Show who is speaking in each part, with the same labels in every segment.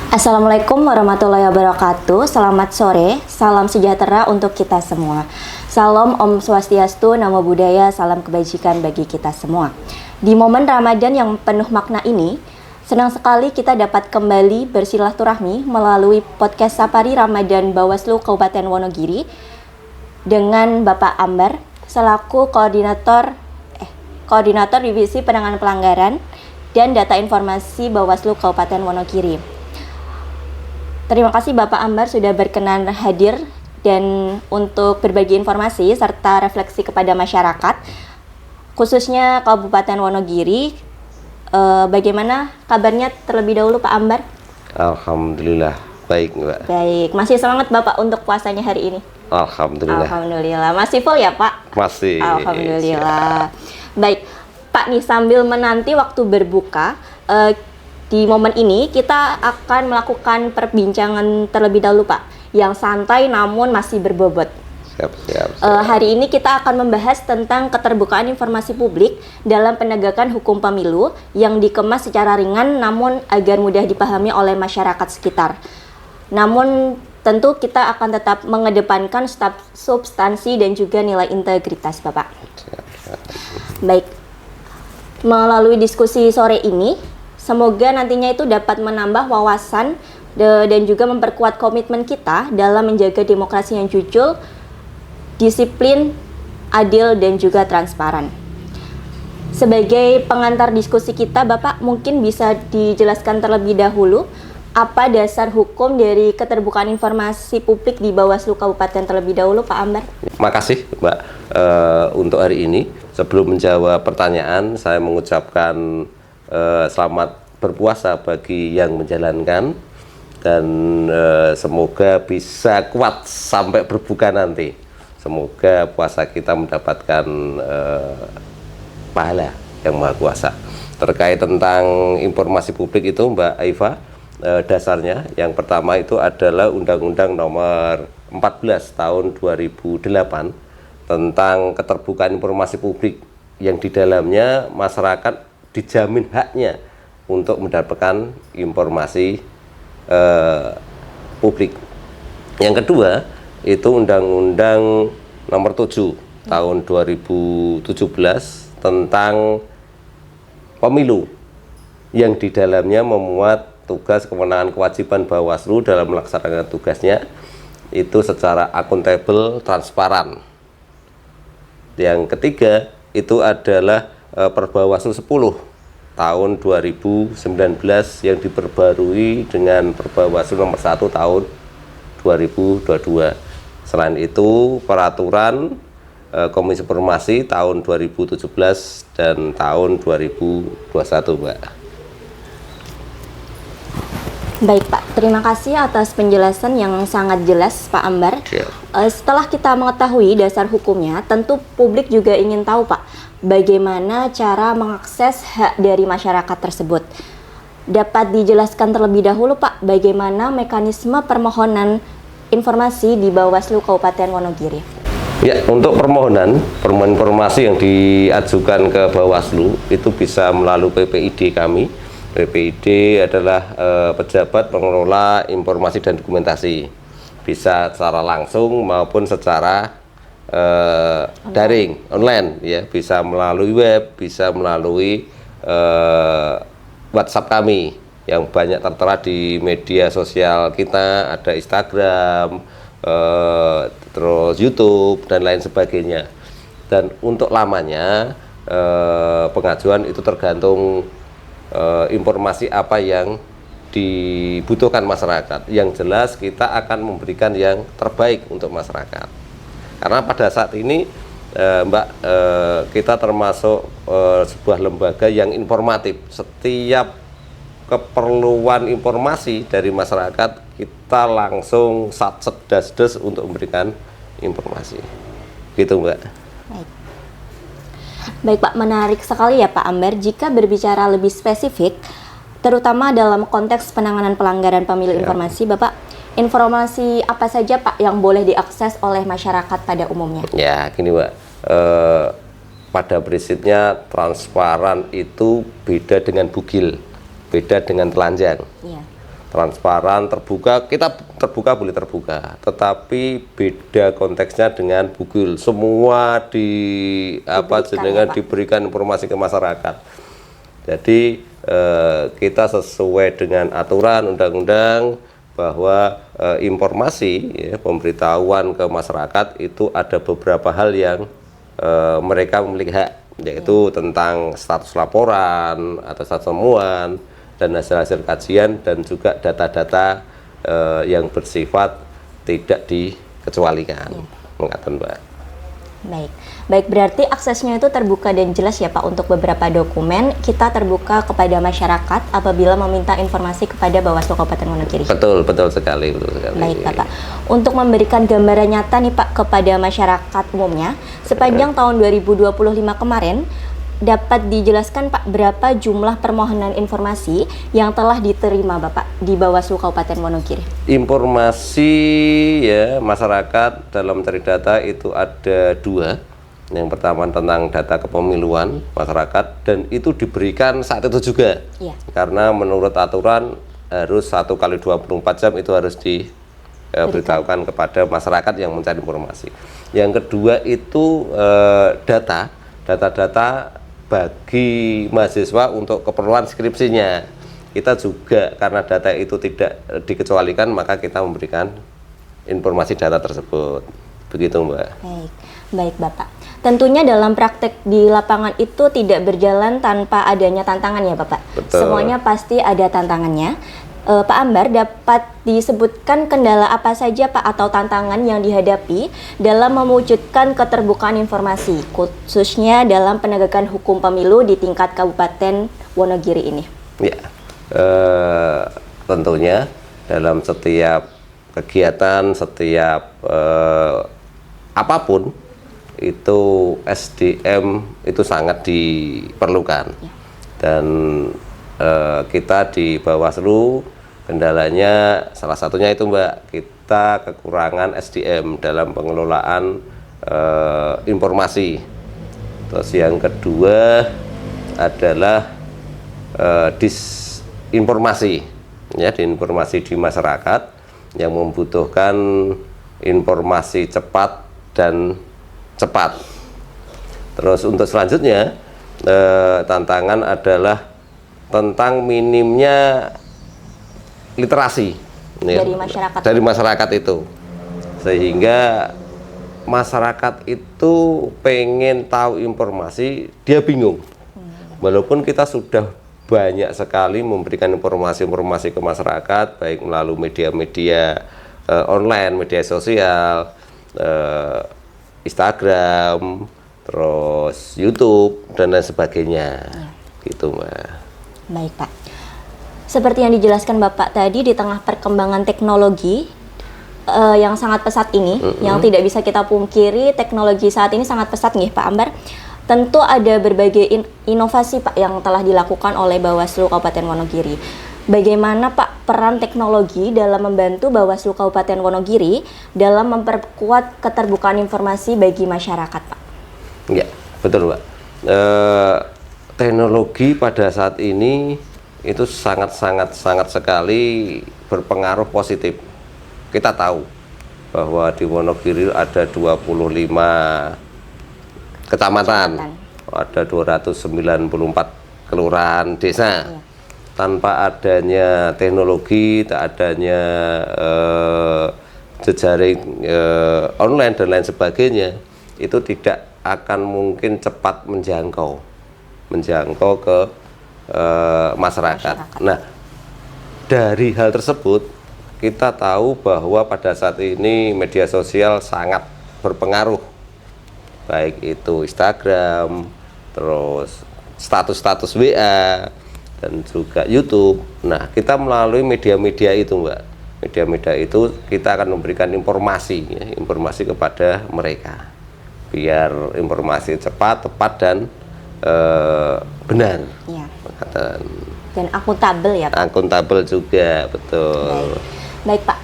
Speaker 1: Assalamualaikum warahmatullahi wabarakatuh. Selamat sore, salam sejahtera untuk kita semua. Salam Om Swastiastu, Namo Buddhaya, salam kebajikan bagi kita semua. Di momen Ramadan yang penuh makna ini, senang sekali kita dapat kembali bersilaturahmi melalui podcast Sapari Ramadan Bawaslu Kabupaten Wonogiri dengan Bapak Ambar selaku Koordinator Divisi Penanganan Pelanggaran dan Data Informasi Bawaslu Kabupaten Wonogiri. Terima kasih Bapak Ambar sudah berkenan hadir dan untuk berbagi informasi serta refleksi kepada masyarakat, khususnya Kabupaten Wonogiri. Bagaimana kabarnya terlebih dahulu Pak Ambar?
Speaker 2: Alhamdulillah, baik Mbak.
Speaker 1: Baik, masih semangat Bapak untuk puasanya hari ini?
Speaker 2: Alhamdulillah.
Speaker 1: Masih full ya Pak?
Speaker 2: Masih.
Speaker 1: Alhamdulillah. Baik, Pak nih sambil menanti waktu berbuka, di momen ini kita akan melakukan perbincangan terlebih dahulu Pak, yang santai namun masih berbobot.
Speaker 2: Siap.
Speaker 1: Hari ini kita akan membahas tentang keterbukaan informasi publik dalam penegakan hukum pemilu yang dikemas secara ringan namun agar mudah dipahami oleh masyarakat sekitar. Namun tentu kita akan tetap mengedepankan substansi dan juga nilai integritas Bapak.
Speaker 2: Siap.
Speaker 1: Baik, melalui diskusi sore ini, semoga nantinya itu dapat menambah wawasan dan juga memperkuat komitmen kita dalam menjaga demokrasi yang jujur, disiplin, adil, dan juga transparan. Sebagai pengantar diskusi kita, Bapak mungkin bisa dijelaskan terlebih dahulu apa dasar hukum dari keterbukaan informasi publik di Bawaslu Kabupaten terlebih dahulu, Pak Ambar.
Speaker 2: Makasih Mbak. Untuk hari ini, sebelum menjawab pertanyaan, saya mengucapkan selamat berpuasa bagi yang menjalankan dan semoga bisa kuat sampai berbuka nanti. Semoga puasa kita mendapatkan pahala yang maha kuasa. Terkait tentang informasi publik itu Mbak Aifa, dasarnya yang pertama itu adalah Undang-Undang Nomor 14 Tahun 2008 tentang keterbukaan informasi publik yang di dalamnya masyarakat dijamin haknya untuk mendapatkan informasi publik. Yang kedua itu Undang-Undang Nomor 7 Tahun 2017 tentang pemilu yang di dalamnya memuat tugas, kewenangan, kewajiban Bawaslu dalam melaksanakan tugasnya itu secara akuntabel, transparan. Yang ketiga itu adalah Perbawaslu 10 tahun 2019 yang diperbarui dengan Perbawaslu nomor 1 tahun 2022. Selain itu peraturan Komisi Informasi tahun 2017 dan tahun 2021 Mbak.
Speaker 1: Baik Pak, terima kasih atas penjelasan yang sangat jelas Pak Ambar. Setelah kita mengetahui dasar hukumnya, tentu publik juga ingin tahu Pak, bagaimana cara mengakses hak dari masyarakat tersebut. Dapat dijelaskan terlebih dahulu Pak, bagaimana mekanisme permohonan informasi di Bawaslu Kabupaten Wonogiri?
Speaker 2: Ya, untuk permohonan informasi yang diajukan ke Bawaslu itu bisa melalui PPID kami. PPID adalah pejabat pengelola informasi dan dokumentasi, bisa secara langsung maupun secara daring, online ya, bisa melalui web, bisa melalui WhatsApp kami yang banyak tertera di media sosial kita, ada Instagram, terus YouTube dan lain sebagainya. Dan untuk lamanya pengajuan itu tergantung informasi apa yang dibutuhkan masyarakat. Yang jelas kita akan memberikan yang terbaik untuk masyarakat. Karena pada saat ini Mbak, kita termasuk sebuah lembaga yang informatif. Setiap keperluan informasi dari masyarakat kita langsung satset dasdes untuk memberikan informasi. Gitu Mbak.
Speaker 1: Baik Pak, menarik sekali ya Pak Ambar. Jika berbicara lebih spesifik, terutama dalam konteks penanganan pelanggaran pemilu informasi, Bapak, informasi apa saja Pak yang boleh diakses oleh masyarakat pada umumnya?
Speaker 2: Ya, gini Mbak, pada prinsipnya transparan itu beda dengan bugil, beda dengan telanjang.
Speaker 1: Iya.
Speaker 2: Transparan, terbuka, kita terbuka boleh terbuka, tetapi beda konteksnya dengan bugil. Semua diberikan informasi ke masyarakat. Jadi kita sesuai dengan aturan undang-undang bahwa informasi pemberitahuan ke masyarakat itu ada beberapa hal yang mereka memiliki hak, yaitu tentang status laporan atau status temuan dan hasil-hasil kajian dan juga data-data yang bersifat tidak dikecualikan. Mengatakan Mbak.
Speaker 1: Baik berarti aksesnya itu terbuka dan jelas ya Pak. Untuk beberapa dokumen kita terbuka kepada masyarakat apabila meminta informasi kepada Bawaslu Kabupaten Wonogiri.
Speaker 2: Betul sekali.
Speaker 1: Baik Bapak. Untuk memberikan gambaran nyata nih Pak kepada masyarakat umumnya, sepanjang tahun 2025 kemarin dapat dijelaskan Pak berapa jumlah permohonan informasi yang telah diterima Bapak di Bawaslu Kabupaten Wonogiri?
Speaker 2: Informasi ya masyarakat dalam mencari data itu ada 2. Yang pertama tentang data kepemiluan masyarakat, dan itu diberikan saat itu juga.
Speaker 1: Iya.
Speaker 2: Karena menurut aturan harus 1 kali 24 jam itu harus diberitahukan kepada masyarakat yang mencari informasi. Yang kedua itu data bagi mahasiswa untuk keperluan skripsinya. Kita juga karena data itu tidak dikecualikan, maka kita memberikan informasi data tersebut. Begitu Mbak.
Speaker 1: Baik Bapak. Tentunya dalam praktek di lapangan itu tidak berjalan tanpa adanya tantangan ya Bapak.
Speaker 2: Betul.
Speaker 1: Semuanya pasti ada tantangannya. Pak Ambar, dapat disebutkan kendala apa saja Pak atau tantangan yang dihadapi dalam mewujudkan keterbukaan informasi, khususnya dalam penegakan hukum pemilu di tingkat Kabupaten Wonogiri ini?
Speaker 2: Ya, tentunya dalam setiap kegiatan, setiap apapun itu SDM itu sangat diperlukan. Dan kita di Bawaslu kendalanya salah satunya itu Mbak, kita kekurangan SDM dalam pengelolaan informasi. Terus yang kedua adalah disinformasi, ya, disinformasi di masyarakat yang membutuhkan informasi cepat dan cepat. Terus untuk selanjutnya tantangan adalah tentang minimnya literasi dari masyarakat itu, sehingga masyarakat itu pengen tahu informasi, dia bingung. Walaupun kita sudah banyak sekali memberikan informasi-informasi ke masyarakat, baik melalui media-media online, media sosial, Instagram, terus YouTube dan lain sebagainya, gitu Mbak.
Speaker 1: Baik Pak, seperti yang dijelaskan Bapak tadi, di tengah perkembangan teknologi yang sangat pesat ini, yang tidak bisa kita pungkiri, teknologi saat ini sangat pesat nih Pak Ambar. Tentu ada berbagai inovasi Pak yang telah dilakukan oleh Bawaslu Kabupaten Wonogiri. Bagaimana Pak peran teknologi dalam membantu Bawaslu Kabupaten Wonogiri dalam memperkuat keterbukaan informasi bagi masyarakat Pak?
Speaker 2: Ya, betul Pak. Teknologi pada saat ini itu sangat sekali berpengaruh positif. Kita tahu bahwa di Wonogiri ada 25 kecamatan, ada 294 kelurahan desa. Iya. Tanpa adanya teknologi, tak adanya jejaring online dan lain sebagainya, itu tidak akan mungkin cepat menjangkau ke masyarakat. Nah, dari hal tersebut kita tahu bahwa pada saat ini media sosial sangat berpengaruh, baik itu Instagram, terus status-status WA, dan juga YouTube. Nah, kita melalui media-media itu Mbak, media-media itu kita akan memberikan informasi, ya, informasi kepada mereka, biar informasi cepat, tepat, dan benar,
Speaker 1: ya. Dan akuntabel ya Pak?
Speaker 2: Akuntabel juga, betul.
Speaker 1: Baik Pak,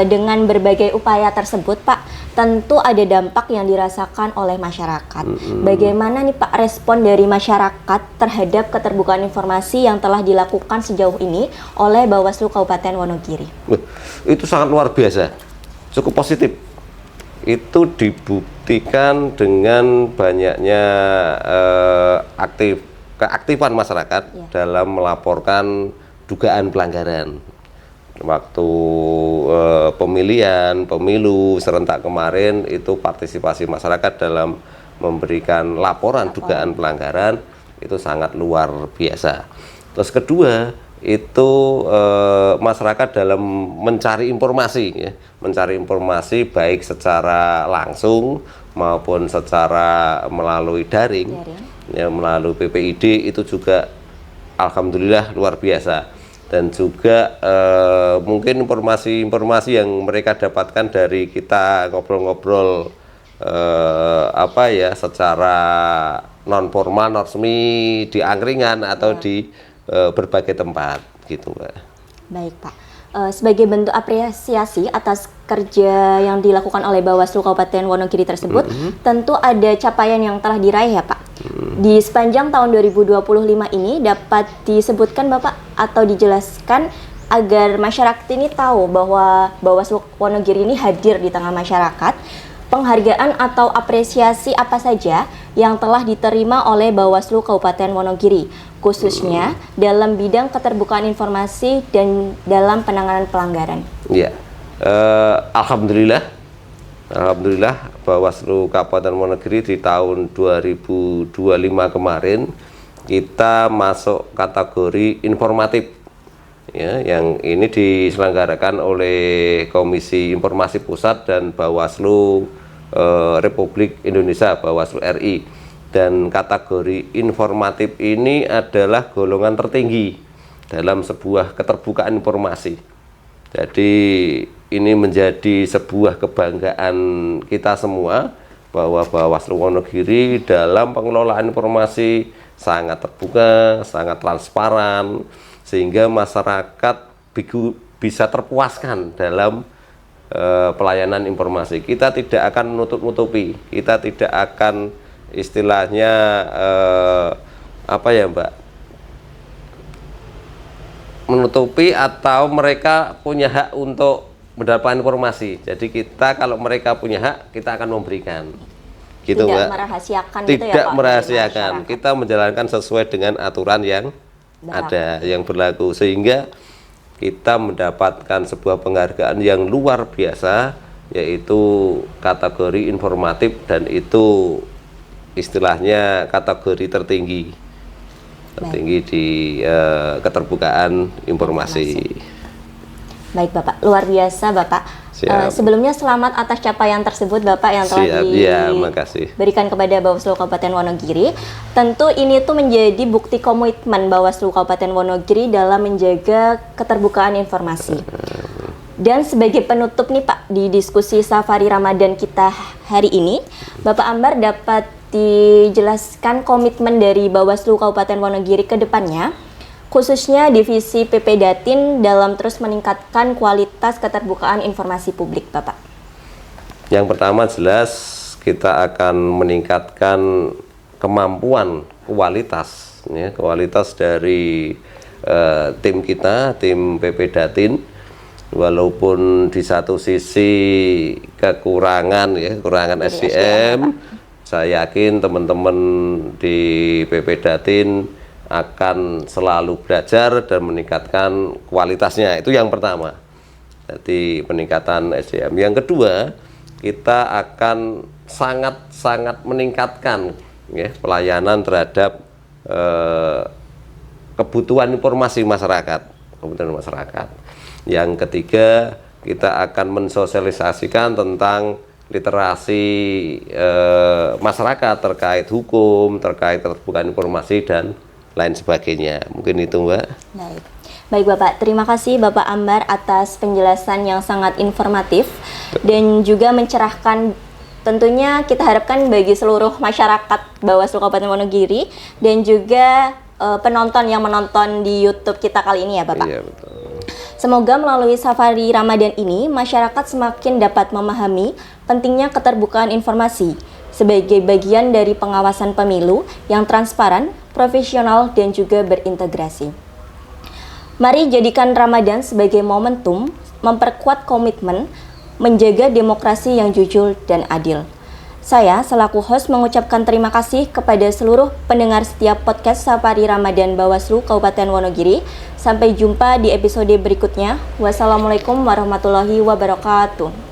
Speaker 1: dengan berbagai upaya tersebut Pak, tentu ada dampak yang dirasakan oleh masyarakat. Bagaimana nih Pak respon dari masyarakat terhadap keterbukaan informasi yang telah dilakukan sejauh ini oleh Bawaslu Kabupaten Wonogiri?
Speaker 2: Itu sangat luar biasa, cukup positif. Itu dibuktikan dengan banyaknya keaktifan masyarakat dalam melaporkan dugaan pelanggaran waktu pemilihan, pemilu serentak kemarin. Itu partisipasi masyarakat dalam memberikan laporan dugaan pelanggaran itu sangat luar biasa. Terus kedua, itu masyarakat dalam mencari informasi, ya, mencari informasi baik secara langsung maupun secara melalui daring. Ya, melalui PPID itu juga alhamdulillah luar biasa. Dan juga mungkin informasi-informasi yang mereka dapatkan dari kita ngobrol-ngobrol secara non formal, non resmi di angkringan atau di berbagai tempat gitu, Mbak.
Speaker 1: Baik Pak, sebagai bentuk apresiasi atas kerja yang dilakukan oleh Bawaslu Kabupaten Wonogiri tersebut, tentu ada capaian yang telah diraih ya Pak. Di sepanjang tahun 2025 ini dapat disebutkan Bapak atau dijelaskan agar masyarakat ini tahu bahwa Bawaslu Wonogiri ini hadir di tengah masyarakat. Penghargaan atau apresiasi apa saja yang telah diterima oleh Bawaslu Kabupaten Wonogiri, khususnya dalam bidang keterbukaan informasi dan dalam penanganan pelanggaran?
Speaker 2: Ya, alhamdulillah Bawaslu Kabupaten Wonogiri di tahun 2025 kemarin kita masuk kategori informatif. Ya, yang ini diselenggarakan oleh Komisi Informasi Pusat dan Bawaslu Republik Indonesia, Bawaslu RI. Dan kategori informatif ini adalah golongan tertinggi dalam sebuah keterbukaan informasi. Jadi ini menjadi sebuah kebanggaan kita semua bahwa Bawaslu Wonogiri dalam pengelolaan informasi sangat terbuka, sangat transparan, sehingga masyarakat bisa terpuaskan dalam pelayanan informasi. Kita tidak akan menutup-nutupi, kita tidak akan istilahnya menutupi atau mereka punya hak untuk mendapatkan informasi. Jadi kita kalau mereka punya hak, kita akan memberikan. Gitu,
Speaker 1: tidak
Speaker 2: Mbak.
Speaker 1: Merahasiakan
Speaker 2: tidak
Speaker 1: gitu ya, Pak,
Speaker 2: merahasiakan. Kita menjalankan sesuai dengan aturan yang ada, yang berlaku, sehingga kita mendapatkan sebuah penghargaan yang luar biasa, yaitu kategori informatif, dan itu istilahnya kategori tertinggi di keterbukaan informasi.
Speaker 1: Baik Bapak, luar biasa Bapak. Sebelumnya selamat atas capaian tersebut Bapak yang telah diberikan kepada Bawaslu Kabupaten Wonogiri. Tentu ini tuh menjadi bukti komitmen Bawaslu Kabupaten Wonogiri dalam menjaga keterbukaan informasi. Dan sebagai penutup nih Pak, di diskusi Safari Ramadan kita hari ini, Bapak Ambar dapat dijelaskan komitmen dari Bawaslu Kabupaten Wonogiri ke depannya, khususnya divisi PP Datin dalam terus meningkatkan kualitas keterbukaan informasi publik, Bapak.
Speaker 2: Yang pertama jelas kita akan meningkatkan kemampuan kualitas dari tim kita, tim PP Datin. Walaupun di satu sisi kekurangan SDM, saya yakin teman-teman di PP Datin akan selalu belajar dan meningkatkan kualitasnya. Itu yang pertama. Jadi peningkatan SDM. Yang kedua, kita akan sangat meningkatkan pelayanan terhadap kebutuhan informasi masyarakat. Yang ketiga, kita akan mensosialisasikan tentang literasi masyarakat terkait hukum, terkait keterbukaan informasi dan lain sebagainya. Mungkin itu, Mbak.
Speaker 1: Baik Bapak, terima kasih Bapak Ambar atas penjelasan yang sangat informatif dan juga mencerahkan. Tentunya kita harapkan bagi seluruh masyarakat Bawaslu Kabupaten Wonogiri dan juga penonton yang menonton di YouTube kita kali ini ya Bapak.
Speaker 2: Iya, betul.
Speaker 1: Semoga melalui safari Ramadan ini, masyarakat semakin dapat memahami pentingnya keterbukaan informasi sebagai bagian dari pengawasan pemilu yang transparan, profesional, dan juga berintegrasi. Mari jadikan Ramadan sebagai momentum memperkuat komitmen menjaga demokrasi yang jujur dan adil. Saya selaku host mengucapkan terima kasih kepada seluruh pendengar setiap podcast Safari Ramadan Bawaslu Kabupaten Wonogiri. Sampai jumpa di episode berikutnya. Wassalamualaikum warahmatullahi wabarakatuh.